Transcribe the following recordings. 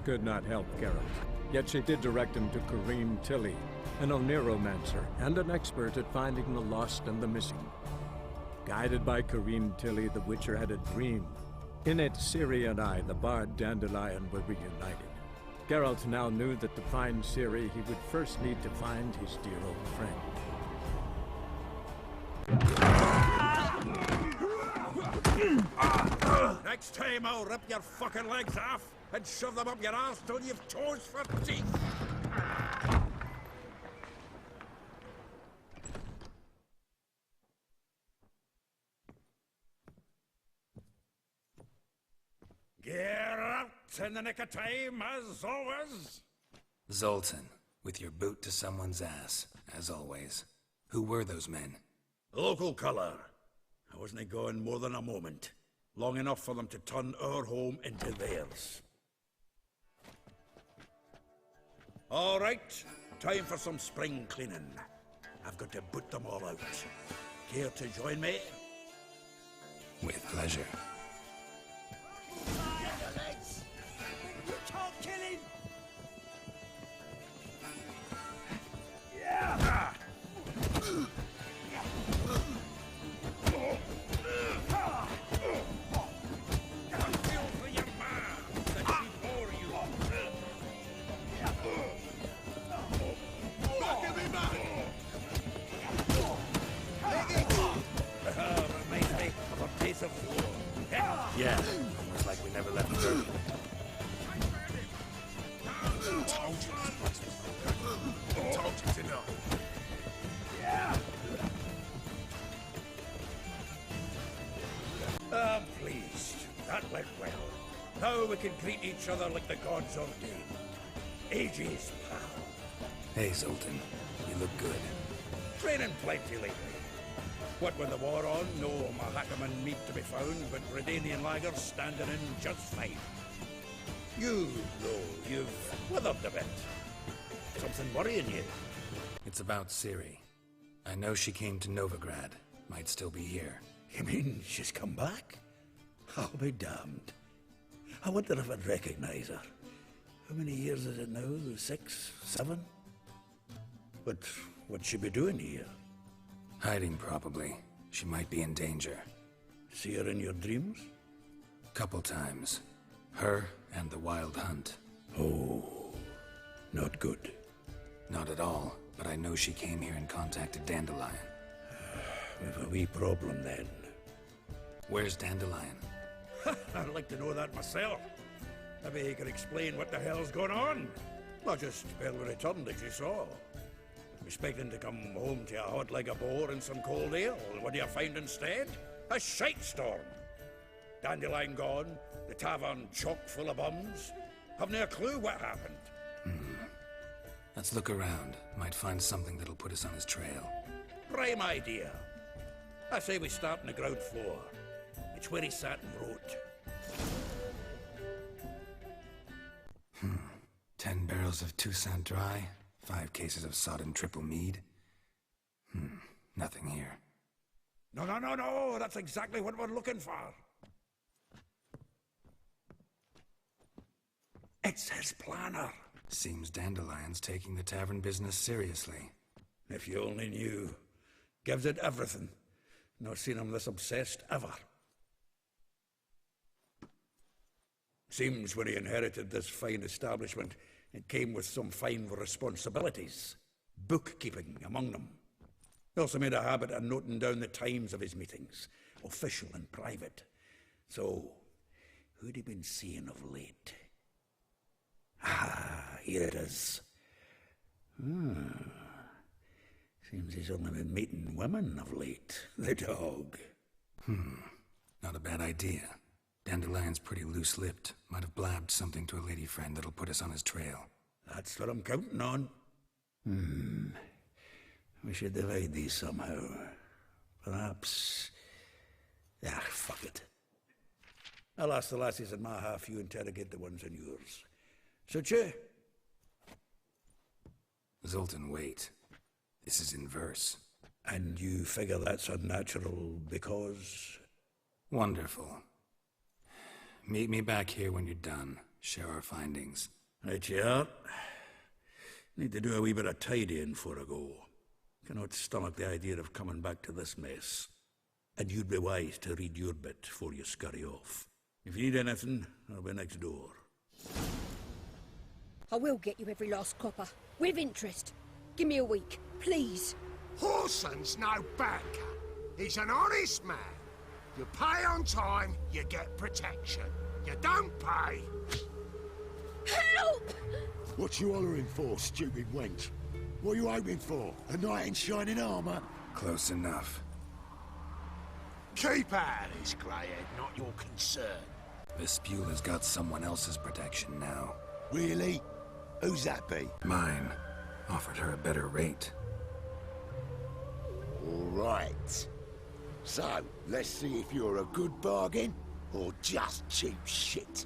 could not help Geralt, yet she did direct him to Karim Tilly, an Oneiromancer and an expert at finding the lost and the missing. Guided by Karim Tilly, the Witcher had a dream. In it, Ciri and I, the bard Dandelion, were reunited. Geralt now knew that to find Ciri, he would first need to find his dear old friend. Next time I'll rip your fucking legs off and shove them up your ass till you've toes for teeth. Geralt, in the nick of time, as always. Zoltan, with your boot to someone's ass, as always. Who were those men? Local colour. I wasn't gone more than a moment. Long enough for them to turn our home into theirs. All right, time for some spring cleaning. I've got to boot them all out. Care to join me? With pleasure. You can't kill him! Yeah, almost like we never left Derby. Told you to know. I'm pleased. That went well. Now we can greet each other like the gods ordained. Ages, pal. Hey, Zoltan. You look good. Training plenty lately. What with the war on, no Mahakaman meat to be found, but Redanian lagers standing in just fine. You, though, you've withered a bit. Something worrying you? It's about Ciri. I know she came to Novigrad. Might still be here. You mean she's come back? I'll be damned. I wonder if I'd recognize her. How many years is it now? 6, 7? But what'd she be doing here? Hiding, probably. She might be in danger. See her in your dreams? Couple times. Her and the Wild Hunt. Oh, not good. Not at all, but I know she came here and contacted Dandelion. We've a wee problem then. Where's Dandelion? I'd like to know that myself. Maybe he could explain what the hell's going on. Not just barely returned, as you saw. Expecting to come home to a hot like a boar and some cold ale. What do you find instead? A shite storm. Dandelion gone, the tavern chock full of bums. Have no clue what happened. Let's look around. Might find something that'll put us on his trail. Prime idea. I say we start on the ground floor. It's where he sat and wrote. 10 barrels of Toussaint Dry, 5 cases of sodden triple mead. Nothing here. No, that's exactly what we're looking for. It's his planner. Seems Dandelion's taking the tavern business seriously. If you only knew. Gives it everything. Not seen him this obsessed ever. Seems when he inherited this fine establishment, it came with some fine responsibilities. Bookkeeping among them. He also made a habit of noting down the times of his meetings, official and private. So, who'd he been seeing of late? Ah, here it is. Seems he's only been meeting women of late. The dog. Not a bad idea. Dandelion's pretty loose-lipped. Might have blabbed something to a lady friend that'll put us on his trail. That's what I'm counting on. We should divide these somehow. Perhaps... fuck it. I'll ask the lassies in my half, you interrogate the ones in yours. Suit you? Zoltan, wait. This is in verse. And you figure that's unnatural because... Wonderful. Meet me back here when you're done. Share our findings. Right you are. Need to do a wee bit of tidying before I go. Cannot stomach the idea of coming back to this mess. And you'd be wise to read your bit before you scurry off. If you need anything, I'll be next door. I will get you every last copper, with interest. Give me a week, please. Horson's no banker. He's an honest man. You pay on time, you get protection. You don't pay... Help! What you hollering for, stupid wench? What are you hoping for? A knight in shining armour? Close enough. Keep out of this, Greyhead, not your concern. Vespula has got someone else's protection now. Really? Who's that be? Mine. Offered her a better rate. All right. So, let's see if you're a good bargain, or just cheap shit.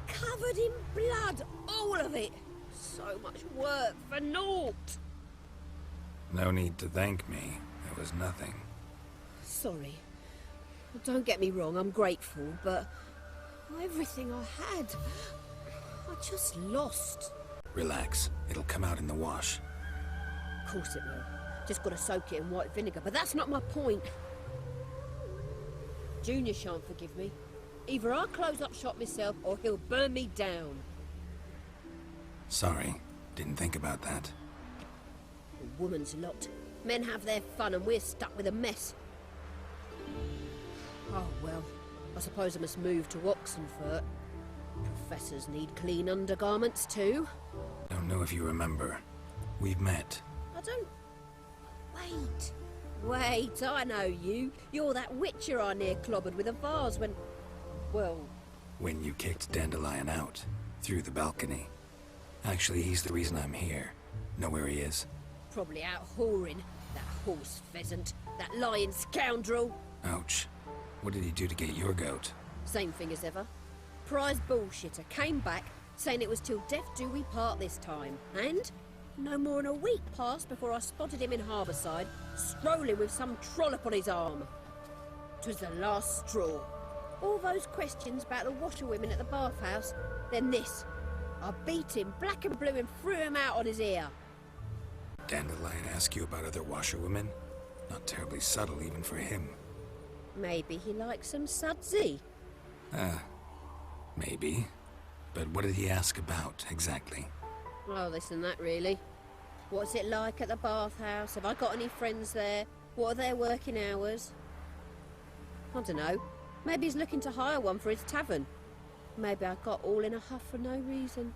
Covered in blood, all of it. So much work for naught. No need to thank me. It was nothing. Sorry. Don't get me wrong, I'm grateful, but everything I had, I just lost. Relax. It'll come out in the wash. Of course it will. Just gotta soak it in white vinegar, but that's not my point. Junior shan't forgive me. Either I'll close up shop myself, or he'll burn me down. Sorry. Didn't think about that. A woman's lot. Men have their fun and we're stuck with a mess. Oh well, I suppose I must move to Oxenfurt. Professors need clean undergarments too. Don't know if you remember. We've met. I don't... Wait, I know you. You're that witcher I near clobbered with a vase when... Well... When you kicked Dandelion out. Through the balcony. Actually, he's the reason I'm here. Know where he is? Probably out whoring. That horse pheasant. That lying scoundrel. Ouch. What did he do to get your goat? Same thing as ever. Prize bullshitter came back, saying it was till death do we part this time. And no more than a week passed before I spotted him in Harbourside, strolling with some trollop on his arm. 'Twas the last straw. All those questions about the washerwomen at the bathhouse, then this. I beat him black and blue and threw him out on his ear. Dandelion ask you about other washerwomen? Not terribly subtle even for him. Maybe he likes some sudsy. Maybe. But what did he ask about, exactly? Oh, this and that, really. What's it like at the bathhouse? Have I got any friends there? What are their working hours? I don't know. Maybe he's looking to hire one for his tavern. Maybe I got all in a huff for no reason.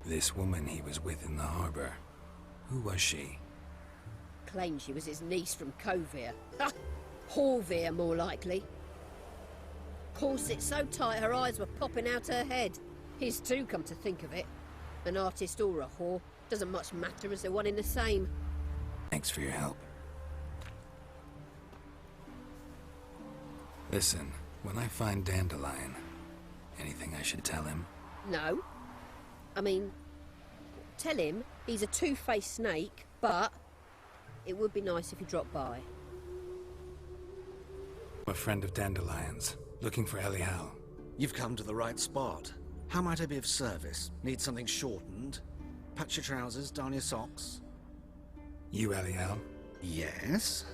This woman he was with in the harbour. Who was she? Claimed she was his niece from Kovir. Ha! Horvir, more likely. Corset so tight her eyes were popping out her head. His too, come to think of it. An artist or a whore. Doesn't much matter as they're one in the same. Thanks for your help. Listen, when I find Dandelion, anything I should tell him? No. I mean, tell him he's a two-faced snake, but it would be nice if he dropped by. I'm a friend of Dandelion's, looking for Elial. You've come to the right spot. How might I be of service? Need something shortened? Patch your trousers, darn your socks? You Elial? Yes.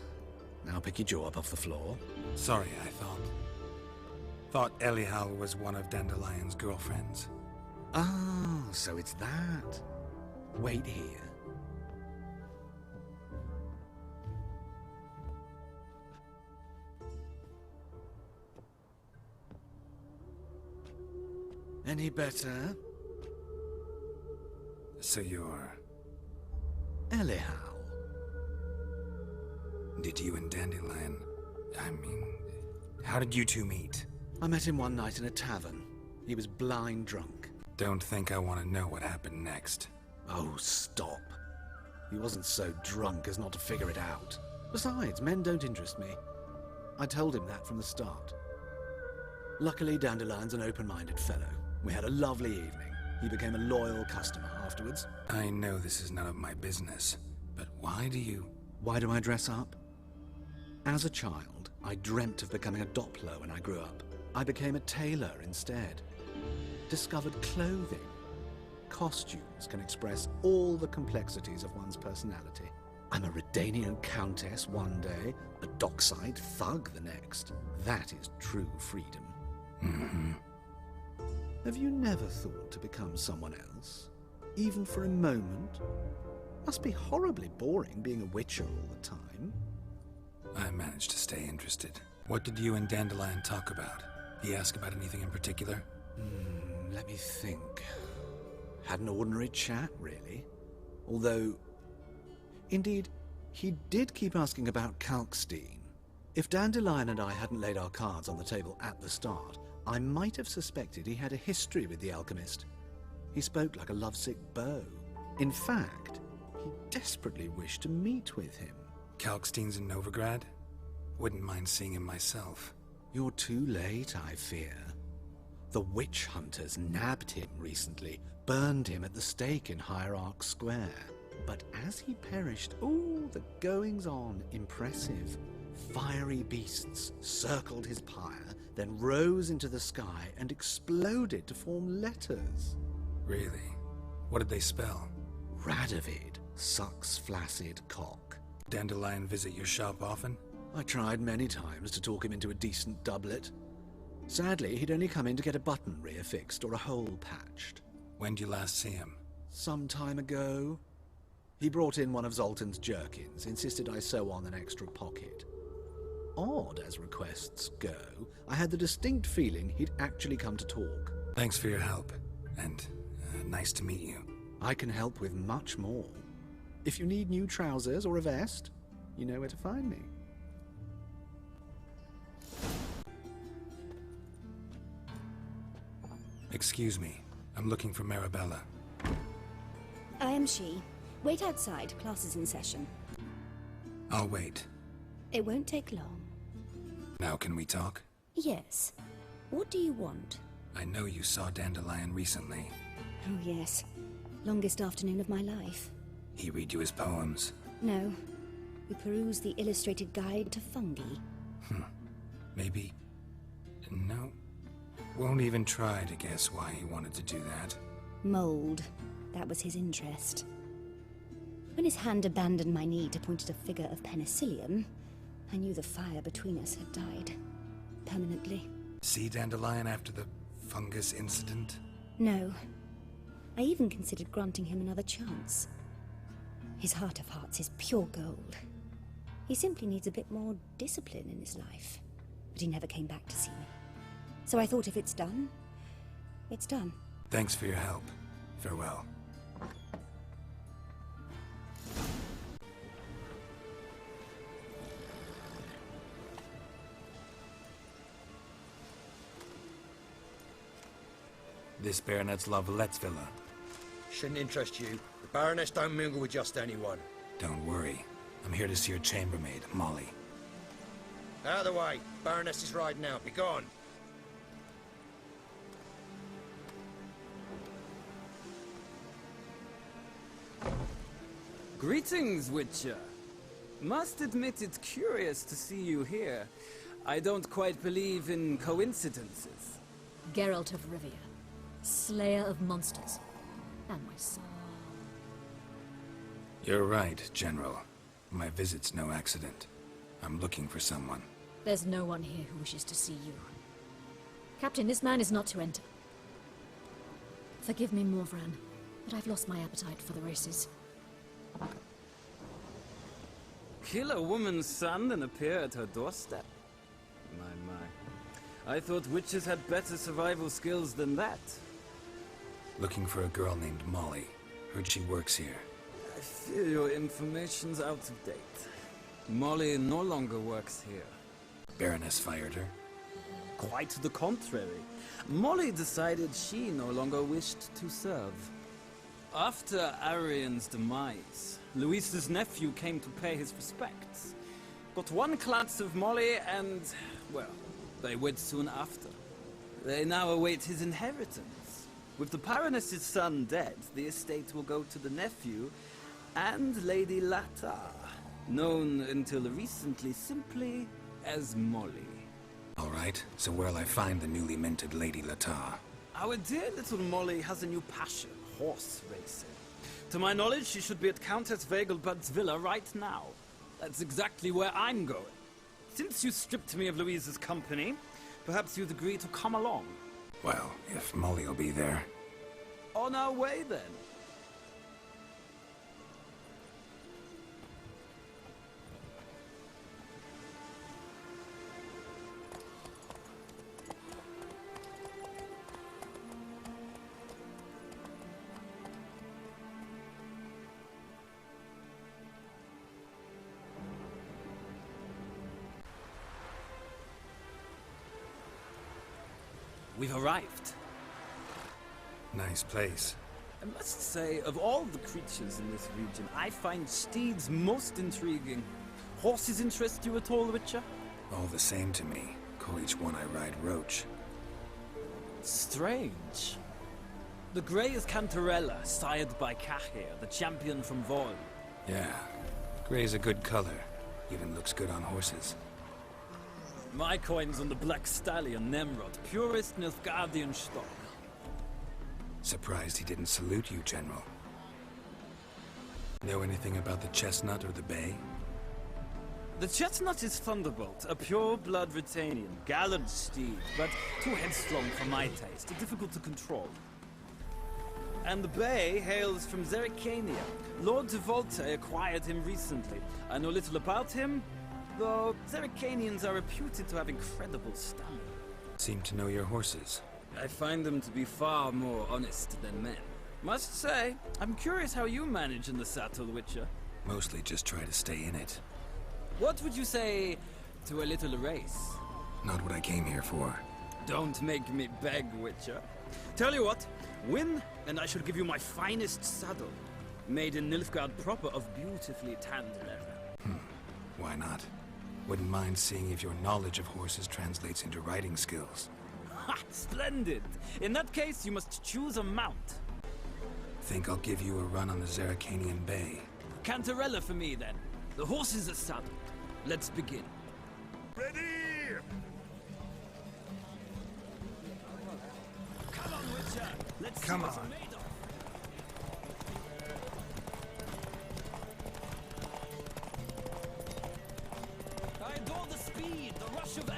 Now pick your jaw up off the floor. Sorry, I thought Elial was one of Dandelion's girlfriends. Ah, so it's that. Wait here. Any better? So you're... Elial. Did you and Dandelion... I mean... How did you two meet? I met him one night in a tavern. He was blind drunk. Don't think I want to know what happened next. Oh, stop. He wasn't so drunk as not to figure it out. Besides, men don't interest me. I told him that from the start. Luckily, Dandelion's an open-minded fellow. We had a lovely evening. He became a loyal customer afterwards. I know this is none of my business, but why do I dress up? As a child, I dreamt of becoming a Doppler when I grew up. I became a tailor instead. Discovered clothing. Costumes can express all the complexities of one's personality. I'm a Redanian countess one day, a dockside thug the next. That is true freedom. Mm-hmm. Have you never thought to become someone else? Even for a moment? Must be horribly boring being a witcher all the time. I managed to stay interested. What did you and Dandelion talk about? He ask about anything in particular? Let me think. Had an ordinary chat, really. Although, indeed, he did keep asking about Kalkstein. If Dandelion and I hadn't laid our cards on the table at the start, I might have suspected he had a history with the alchemist. He spoke like a lovesick beau. In fact, he desperately wished to meet with him. Kalkstein's in Novigrad? Wouldn't mind seeing him myself. You're too late, I fear. The witch hunters nabbed him recently, burned him at the stake in Hierarch Square. But as he perished, the goings-on impressive. Fiery beasts circled his pyre, then rose into the sky and exploded to form letters. Really? What did they spell? Radovid sucks flaccid cock. Dandelion visit your shop often? I tried many times to talk him into a decent doublet. Sadly, he'd only come in to get a button reaffixed or a hole patched. When did you last see him? Some time ago. He brought in one of Zoltan's jerkins, insisted I sew on an extra pocket. Odd as requests go, I had the distinct feeling he'd actually come to talk. Thanks for your help, and nice to meet you. I can help with much more. If you need new trousers or a vest, you know where to find me. Excuse me, I'm looking for Marabella. I am she. Wait outside, class is in session. I'll wait. It won't take long. Now can we talk? Yes. What do you want? I know you saw Dandelion recently. Oh yes. Longest afternoon of my life. He read you his poems? No. We peruse the illustrated guide to fungi. Maybe... No. Won't even try to guess why he wanted to do that. Mold. That was his interest. When his hand abandoned my need to point at a figure of penicillium, I knew the fire between us had died. Permanently. See Dandelion after the fungus incident? No. I even considered granting him another chance. His heart of hearts is pure gold. He simply needs a bit more discipline in his life. But he never came back to see me. So I thought if it's done, it's done. Thanks for your help. Farewell. This Baronet's La Vallette's villa. Shouldn't interest you. The Baroness don't mingle with just anyone. Don't worry. I'm here to see your chambermaid, Molly. Out of the way. Baroness is riding out. Be gone. Greetings, Witcher. Must admit it's curious to see you here. I don't quite believe in coincidences. Geralt of Rivia, Slayer of Monsters, and my son. You're right, General. My visit's no accident. I'm looking for someone. There's no one here who wishes to see you. Captain, this man is not to enter. Forgive me, Morvran, but I've lost my appetite for the races. Kill a woman's son and appear at her doorstep? My. I thought witches had better survival skills than that. Looking for a girl named Molly. Heard she works here. I fear your information's out of date. Molly no longer works here. Baroness fired her? Quite the contrary. Molly decided she no longer wished to serve. After Arian's demise, Luis's nephew came to pay his respects. got one glance of Molly and, well, they wed soon after. They now await his inheritance. With the Baroness's son dead, the estate will go to the nephew and Lady Latar, known until recently simply as Molly. All right, so where'll I find the newly minted Lady Latar? Our dear little Molly has a new passion, horse racing. To my knowledge, she should be at Countess Vegelbud's villa right now. That's exactly where I'm going. Since you stripped me of Louise's company, perhaps you'd agree to come along. Well, if Molly will be there. On our way, then. We've arrived. Nice place. I must say, of all the creatures in this region, I find steeds most intriguing. Horses interest you at all, Witcher? All the same to me. Call each one I ride Roach. Strange. The grey is Cantarella, sired by Cahir, the champion from Vol. Yeah. Gray's a good color. Even looks good on horses. My coin's on the Black Stallion, Nemrod, purest Nilfgaardian stock. Surprised he didn't salute you, General. Know anything about the Chestnut or the Bay? The Chestnut is Thunderbolt, a pure-blood Retanian, gallant steed, but too headstrong for my taste, difficult to control. And the Bay hails from Zerrikania. Lord de Volte acquired him recently. I know little about him, though Zerrikanians are reputed to have incredible stamina. Seem to know your horses. I find them to be far more honest than men. Must say, I'm curious how you manage in the saddle, Witcher. Mostly just try to stay in it. What would you say to a little race? Not what I came here for. Don't make me beg, Witcher. Tell you what, win, and I shall give you my finest saddle. Made in Nilfgaard proper of beautifully tanned leather. Why not? Wouldn't mind seeing if your knowledge of horses translates into riding skills. Ha! Splendid! In that case, you must choose a mount. Think I'll give you a run on the Zerrikanian Bay. Cantarella for me, then. The horses are saddled. Let's begin. Ready! Come on, Witcher! Let's Come see what on. you're made of. I adore the speed, the rush of air.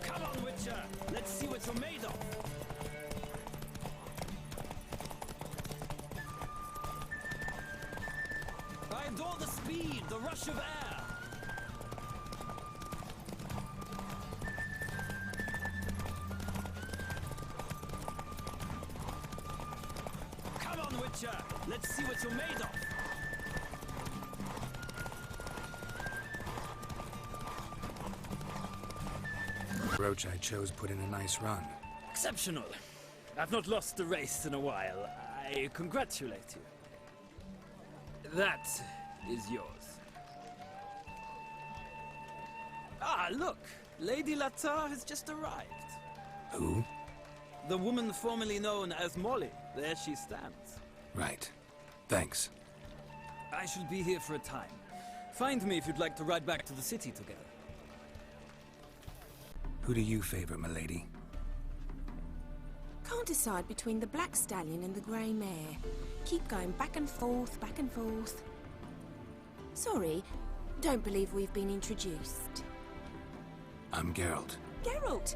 Come on, Witcher! Let's see what you're made of. I adore the speed, the rush of air. Come on, Witcher! Let's see what you're made of. Roach I chose put in a nice run. Exceptional. I've not lost a race in a while. I congratulate you. That is yours. Ah, look! Lady Latar has just arrived. Who? The woman formerly known as Molly. There she stands. Right. Thanks. I shall be here for a time. Find me if you'd like to ride back to the city together. Who do you favor, milady? Can't decide between the Black Stallion and the Grey Mare. Keep going back and forth, back and forth. Sorry, don't believe we've been introduced. I'm Geralt. Geralt!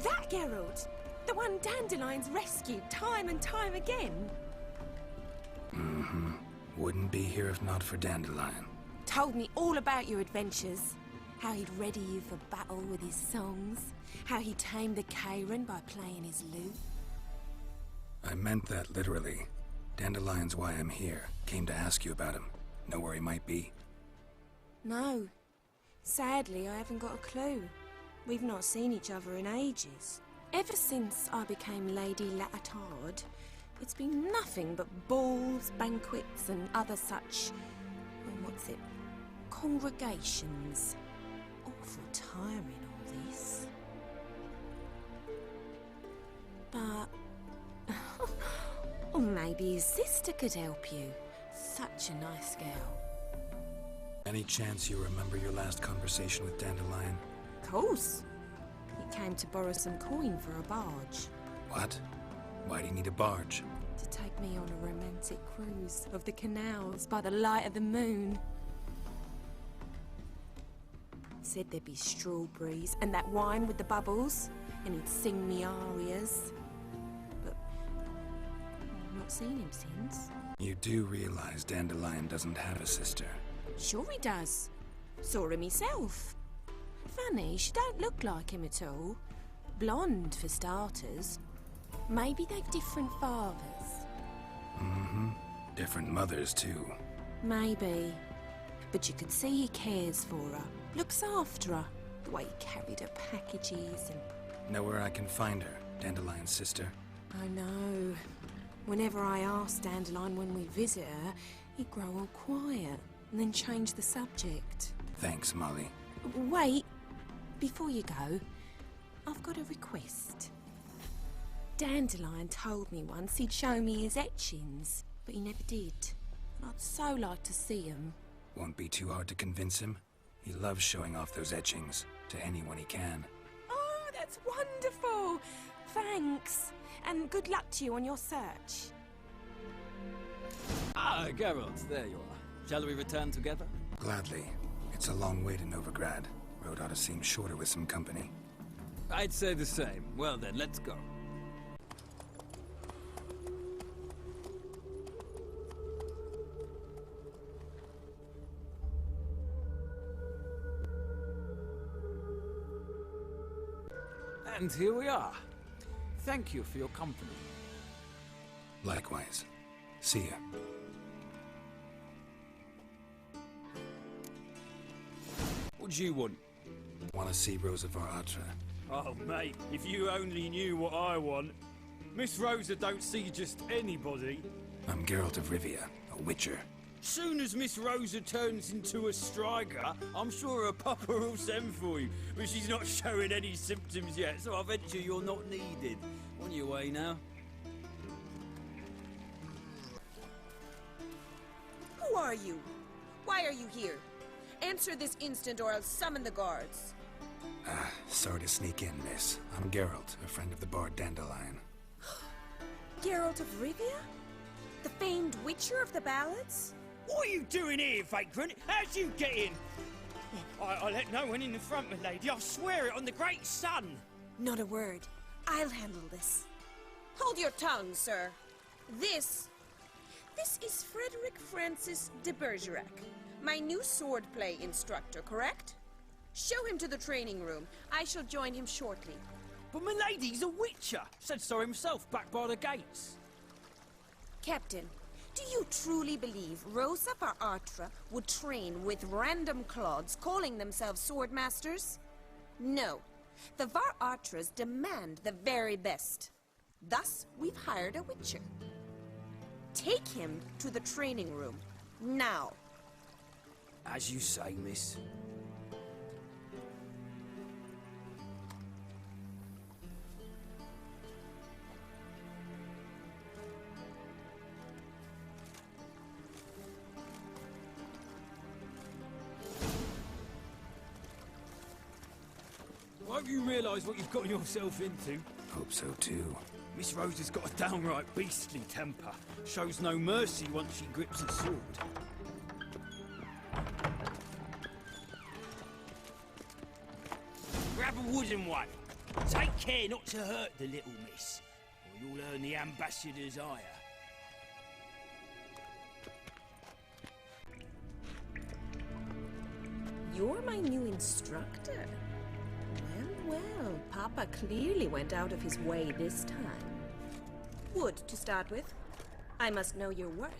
That Geralt! The one Dandelion's rescued time and time again. Mm-hmm. Wouldn't be here if not for Dandelion. Told me all about your adventures. How he'd ready you for battle with his songs. How he tamed the Kayran by playing his lute. I meant that literally. Dandelion's why I'm here. Came to ask you about him. Know where he might be? No. Sadly, I haven't got a clue. We've not seen each other in ages. Ever since I became Lady Latard, it's been nothing but balls, banquets, and other such... congregations. Awful tiring, all this. But... or maybe his sister could help you. Such a nice girl. Any chance you remember your last conversation with Dandelion? Of course. He came to borrow some coin for a barge. What? Why do you need a barge? To take me on a romantic cruise of the canals by the light of the moon. Said there'd be strawberries and that wine with the bubbles, and he'd sing me arias. But I've not seen him since. You do realize Dandelion doesn't have a sister? Sure he does. Saw him himself. Funny, she don't look like him at all. Blonde, for starters. Maybe they've different fathers. Mm-hmm. Different mothers, too. Maybe. But you could see he cares for her. Looks after her. The way he carried her packages and... Know where I can find her, Dandelion's sister? I know. Whenever I ask Dandelion when we visit her, he'd grow all quiet and then change the subject. Thanks, Molly. Wait. Before you go, I've got a request. Dandelion told me once he'd show me his etchings, but he never did. And I'd so like to see them. Won't be too hard to convince him. He loves showing off those etchings to anyone he can. Oh, that's wonderful! Thanks. And good luck to you on your search. Ah, Geralt, there you are. Shall we return together? Gladly. It's a long way to Novigrad. Road ought to seem shorter with some company. I'd say the same. Well then, let's go. And here we are. Thank you for your company. Likewise. See ya. What do you want? Want to see Rosa var Atra? Oh, mate, if you only knew what I want. Miss Rosa don't see just anybody. I'm Geralt of Rivia, a witcher. Soon as Miss Rosa turns into a striker, I'm sure her papa will send for you. But she's not showing any symptoms yet, so I venture you're not needed. On your way now. Who are you? Why are you here? Answer this instant or I'll summon the guards. Sorry to sneak in, miss. I'm Geralt, a friend of the bard Dandelion. Geralt of Rivia? The famed witcher of the ballads? What are you doing here, vagrant? How'd you get in? I let no one in the front, my lady. I swear it on the great sun. Not a word. I'll handle this. Hold your tongue, sir. This is Frederick Francis de Bergerac, my new swordplay instructor, correct? Show him to the training room. I shall join him shortly. But my lady's a witcher. Said so himself back by the gates. Captain, do you truly believe Rosa var Atra would train with random clods calling themselves sword masters? No. The var Atras demand the very best. Thus, we've hired a witcher. Take him to the training room, now. As you say, miss. Won't you realise what you've got yourself into? Hope so too. Miss Rosa's got a downright beastly temper. Shows no mercy once she grips a sword. Grab a wooden one. Take care not to hurt the little miss, or you'll earn the ambassador's ire. You're my new instructor. Well, Papa clearly went out of his way this time. Wood, to start with. I must know your worth.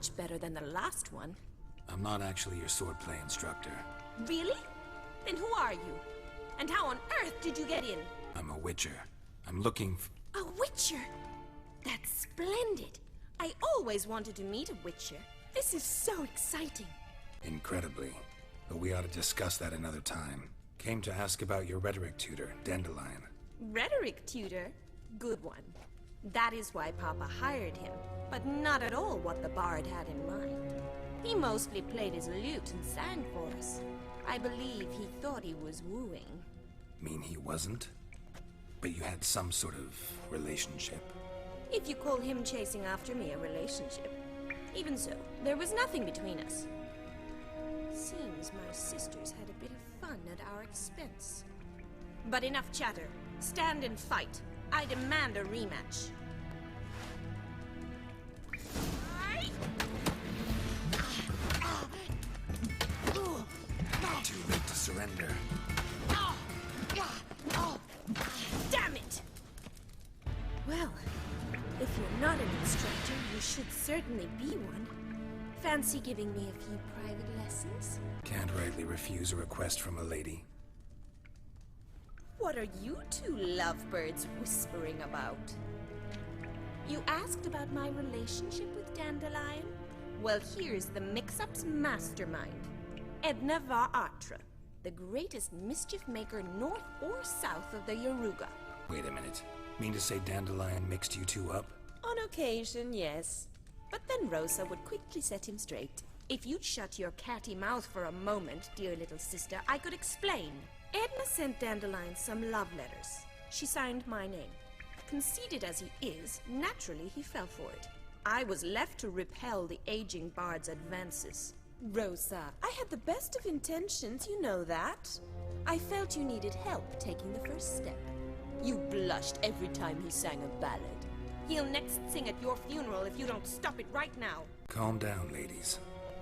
much better than the last one. I'm not actually your swordplay instructor. Really? Then who are you? And how on earth did you get in? I'm a witcher. I'm looking A witcher? That's splendid. I always wanted to meet a witcher. This is so exciting. incredibly. But we ought to discuss that another time. Came to ask about your rhetoric tutor, Dandelion. Rhetoric tutor? Good one. That is why Papa hired him, but not at all what the bard had in mind. He mostly played his lute and sang for us. I believe he thought he was wooing. Mean he wasn't? But you had some sort of relationship. If you call him chasing after me a relationship. Even so, there was nothing between us. Seems my sisters had a bit of fun at our expense. But enough chatter. Stand and fight. I demand a rematch. Too late to surrender. Damn it! Well, if you're not an instructor, you should certainly be one. Fancy giving me a few private lessons? Can't rightly refuse a request from a lady. What are you two lovebirds whispering about? You asked about my relationship with Dandelion? Well, here's the mix-up's mastermind. Edna var Atra, the greatest mischief maker north or south of the Yaruga. Wait a minute. Mean to say Dandelion mixed you two up? On occasion, yes. But then Rosa would quickly set him straight. If you'd shut your catty mouth for a moment, dear little sister, I could explain. Edna sent Dandelion some love letters. She signed my name. Conceited as he is, naturally he fell for it. I was left to repel the aging bard's advances. Rosa, I had the best of intentions, you know that. I felt you needed help taking the first step. You blushed every time he sang a ballad. He'll next sing at your funeral if you don't stop it right now. Calm down, ladies.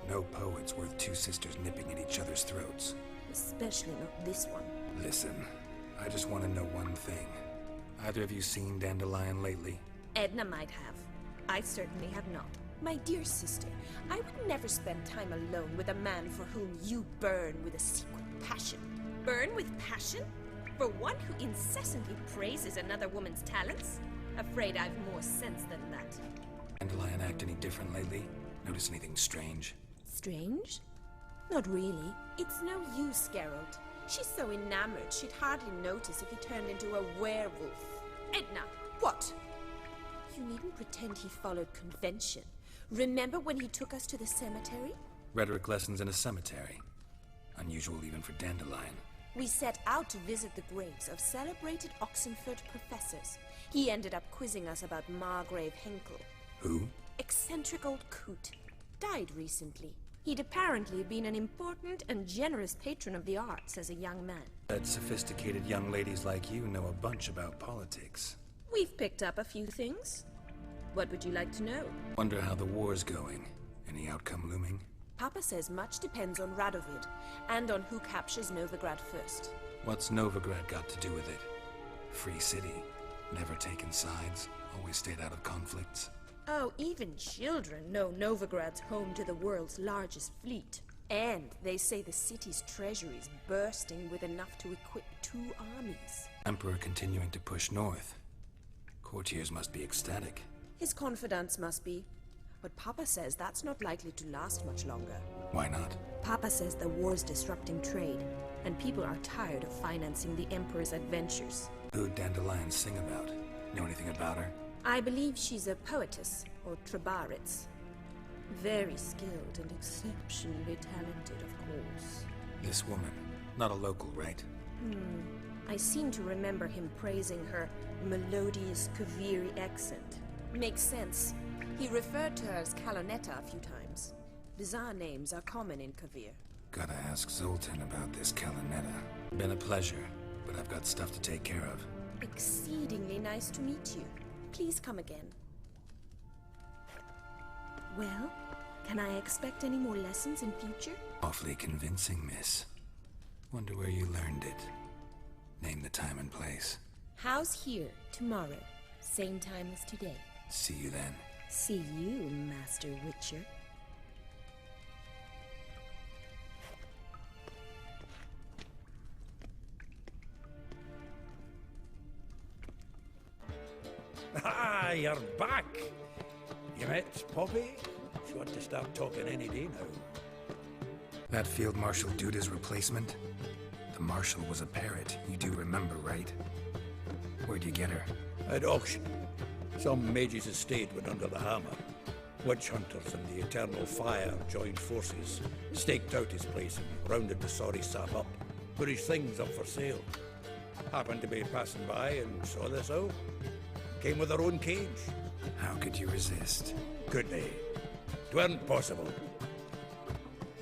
No poet's worth two sisters nipping at each other's throats. Especially not this one. Listen, I just want to know one thing. Either of you seen Dandelion lately? Edna might have. I certainly have not. My dear sister, I would never spend time alone with a man for whom you burn with a secret passion. Burn with passion? For one who incessantly praises another woman's talents? Afraid I've more sense than that. Dandelion act any different lately? Notice anything strange? Strange? Not really. It's no use, Geralt. She's so enamored she'd hardly notice if he turned into a werewolf. Edna! What? You needn't pretend he followed convention. Remember when he took us to the cemetery? Rhetoric lessons in a cemetery. Unusual even for Dandelion. We set out to visit the graves of celebrated Oxenford professors. He ended up quizzing us about Margrave Henkel. Who? Eccentric old coot. Died recently. He'd apparently been an important and generous patron of the arts as a young man. Bet sophisticated young ladies like you know a bunch about politics. We've picked up a few things. What would you like to know? Wonder how the war's going. Any outcome looming? Papa says much depends on Radovid, and on who captures Novigrad first. What's Novigrad got to do with it? Free city. Never taken sides. Always stayed out of conflicts. Oh, even children know Novigrad's home to the world's largest fleet. And they say the city's treasury is bursting with enough to equip 2 armies. Emperor continuing to push north. Courtiers must be ecstatic. His confidants must be. But Papa says that's not likely to last much longer. Why not? Papa says the war's disrupting trade, and people are tired of financing the Emperor's adventures. Who'd Dandelion sing about? Know anything about her? I believe she's a poetess, or Trebaritz. Very skilled and exceptionally talented, of course. This woman. Not a local, right? I seem to remember him praising her melodious Kaviri accent. Makes sense. He referred to her as Kalonetta a few times. Bizarre names are common in Kavir. Gotta ask Zoltan about this Kalonetta. Been a pleasure, but I've got stuff to take care of. Exceedingly nice to meet you. Please come again. Well, can I expect any more lessons in future? Awfully convincing, miss. Wonder where you learned it. Name the time and place. House here, tomorrow. Same time as today. See you then. See you, Master Witcher. you're back. You met Poppy? She ought to start talking any day now. That Field Marshal Duda's replacement? The Marshal was a parrot, you do remember, right? Where'd you get her? At auction. Some mage's estate went under the hammer. Witch hunters and the Eternal Fire joined forces, staked out his place and rounded the sorry sap up, put his things up for sale. Happened to be passing by and saw this out. Came with their own cage. How could you resist? Could they? 'Tweren't possible.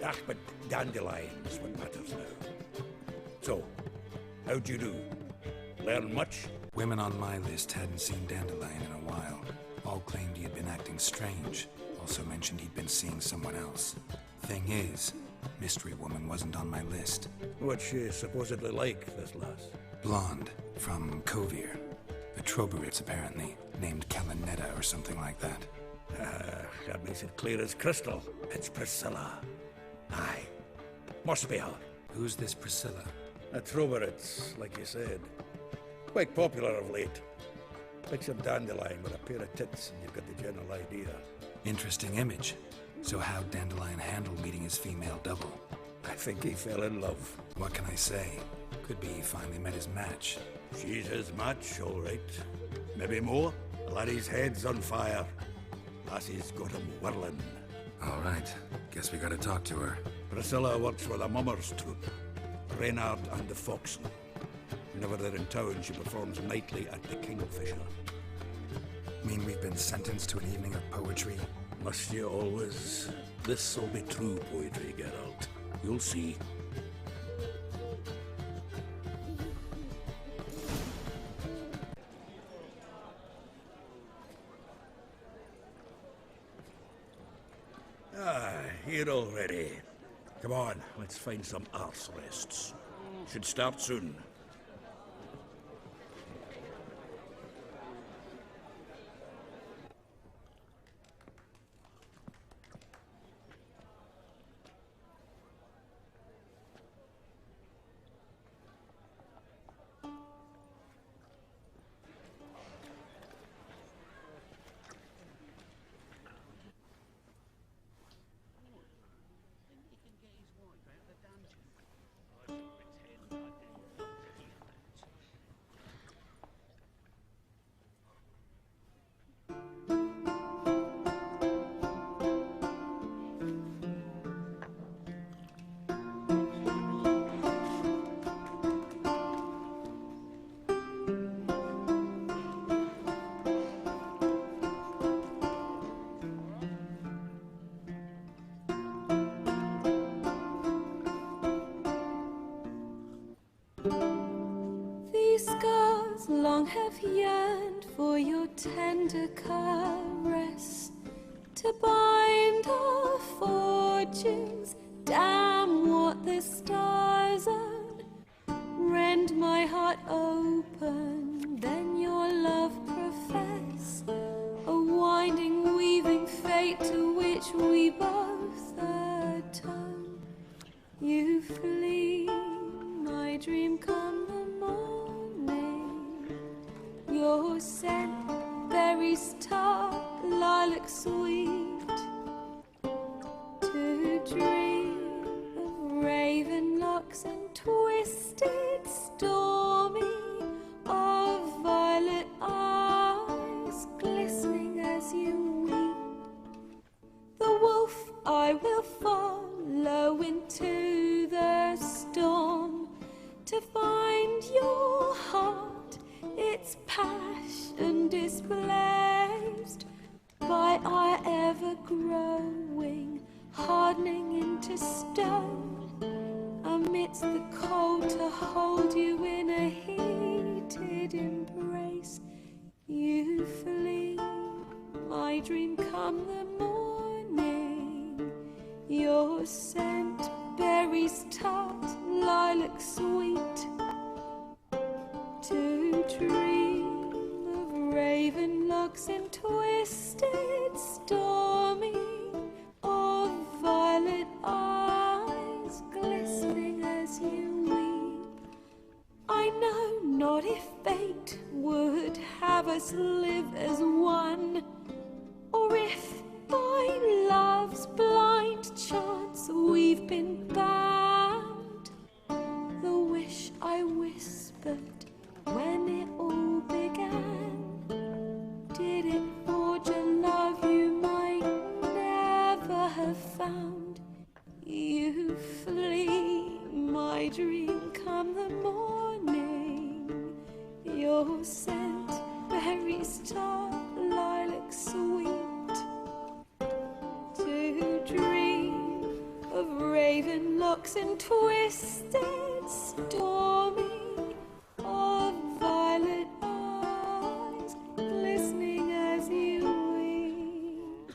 Ah, but Dandelion's what matters now. So, how'd you do? Learn much? Women on my list hadn't seen Dandelion in a while. All claimed he had been acting strange. Also mentioned he'd been seeing someone else. Thing is, Mystery Woman wasn't on my list. What's she supposedly like, this lass? Blonde, from Kovir. The Troberits, apparently. Named Kalanetta or something like that. That makes it clear as crystal. It's Priscilla. Aye. Must be her. Who's this Priscilla? A Troberits, like you said. Quite popular of late. Picture Dandelion with a pair of tits and you've got the general idea. Interesting image. So how'd Dandelion handle meeting his female double? I think he fell in love. What can I say? Could be he finally met his match. She's his match, all right. Maybe more. The laddie's head's on fire. Lassie's got him whirling. All right. Guess we gotta talk to her. Priscilla works for the Mummers troupe. Reynard and the Foxen. Whenever they're in town, she performs nightly at the Kingfisher. Mean we've been sentenced to an evening of poetry? Must you always? This'll be true poetry, Geralt. You'll see. Here already. Come on, let's find some arse rests. Should start soon. These scars long have yearned for your tender caress, to bind our fortunes. Damn what the stars own. Rend my heart open, then your love profess, a winding, weaving fate to which we both atone. You flee, my dream come the morning. Your scent, berries tart, lilac sweet. To dream of raven locks and twisted, stormy, of violet eyes glistening as you weep. The wolf I will follow into the storm, to find your heart, its passion displaced by our ever-growing, hardening into stone, amidst the cold to hold you in a heated embrace. You flee, my dream come the morning, your scent, berries tart, lilac sweet. To dream of raven locks and twisted, stormy, of violet eyes glistening as you weep. I know not if fate would have us live as one, bound. The wish I whispered when it all began. Did it forge a love you might never have found? You flee my dream come the morning. Your scent, berry star, lilac sweet. To dream of raven locks and twisted stormy, of violet eyes glistening as you weep.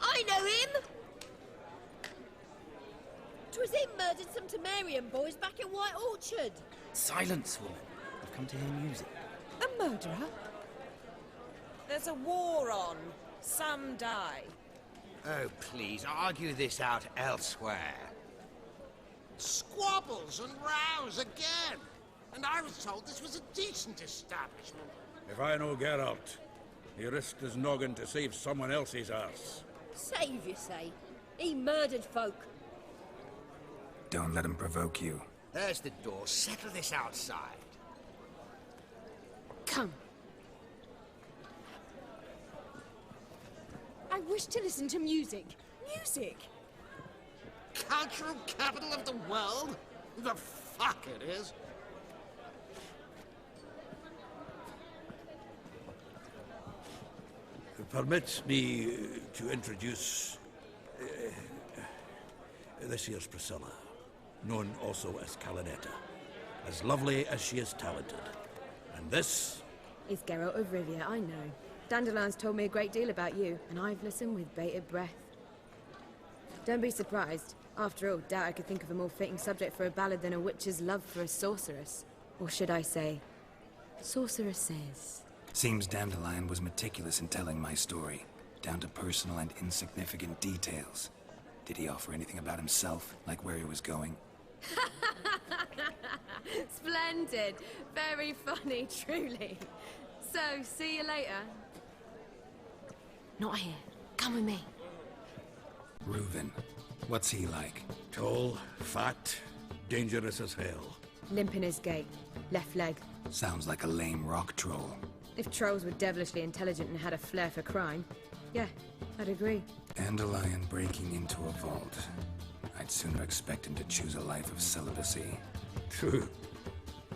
I know him! 'Twas him murdered some Temerian boys back in White Orchard. Silence, woman. I've come to hear music. A murderer? There's a war on. Some die. Oh, please, argue this out elsewhere. Squabbles and rows again. And I was told this was a decent establishment. If I know Geralt, he risked his noggin to save someone else's arse. Save, you say? He murdered folk. Don't let him provoke you. There's the door. Settle this outside. Come. I wish to listen to music. Music! Cultural capital of the world? The fuck it is. Permit me to introduce this here's Priscilla, known also as Calinetta, as lovely as she is talented. And this is Geralt of Rivia, I know. Dandelion's told me a great deal about you, and I've listened with bated breath. Don't be surprised. After all, doubt I could think of a more fitting subject for a ballad than a witch's love for a sorceress. Or should I say, sorceresses. Seems Dandelion was meticulous in telling my story, down to personal and insignificant details. Did he offer anything about himself, like where he was going? Splendid. Very funny, truly. So, see you later. Not here. Come with me. Reuven. What's he like? tall, fat, dangerous as hell. Limp in his gait. Left leg. Sounds like a lame rock troll. If trolls were devilishly intelligent and had a flair for crime, yeah, I'd agree. Dandelion breaking into a vault. I'd sooner expect him to choose a life of celibacy. True.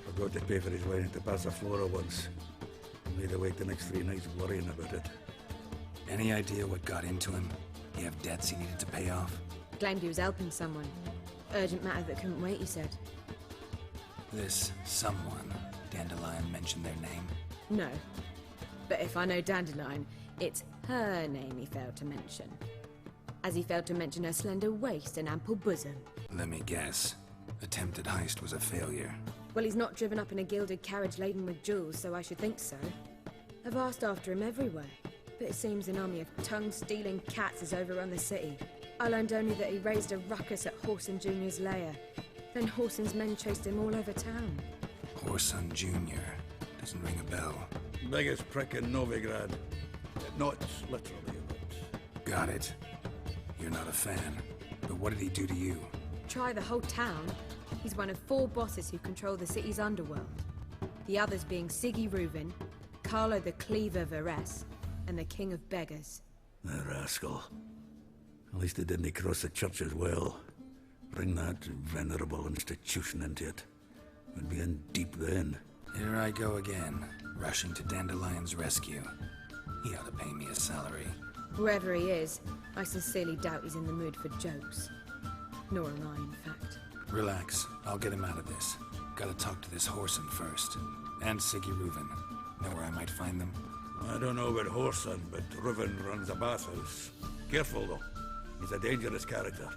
Forgot to pay for his way into Passiflora once. Made her wait the next 3 nights worrying about it. Any idea what got into him? He have debts he needed to pay off? Claimed he was helping someone. Urgent matter that couldn't wait, he said. This someone, Dandelion mentioned their name? No. But if I know Dandelion, it's her name he failed to mention. As he failed to mention her slender waist and ample bosom. Let me guess. Attempted heist was a failure. Well, he's not driven up in a gilded carriage laden with jewels, so I should think so. I've asked after him everywhere, but it seems an army of tongue-stealing cats has overrun the city. I learned only that he raised a ruckus at Whoreson Jr.'s lair. Then Whoreson's men chased him all over town. Whoreson Jr. Doesn't ring a bell. Biggest prick in Novigrad. Not literally, but... Got it. You're not a fan. But what did he do to you? Try the whole town. He's one of 4 bosses who control the city's underworld. The others being Siggy Reuven, Carlo the Cleaver Varese, and the King of Beggars. The rascal. At least he didn't cross the church as well. Bring that venerable institution into it. We'd be in deep then. Here I go again, rushing to Dandelion's rescue. He ought to pay me a salary. Whoever he is, I sincerely doubt he's in the mood for jokes. Nor am I, in fact. Relax. I'll get him out of this. Gotta talk to this Whoreson first. And Siggy Reuven. Know where I might find them? I don't know about Whoreson, but Reuven runs a bathhouse. Careful, though. He's a dangerous character.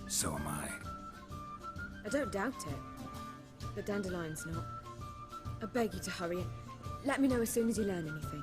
So am I. I don't doubt it. But Dandelion's not. I beg you to hurry. Let me know as soon as you learn anything.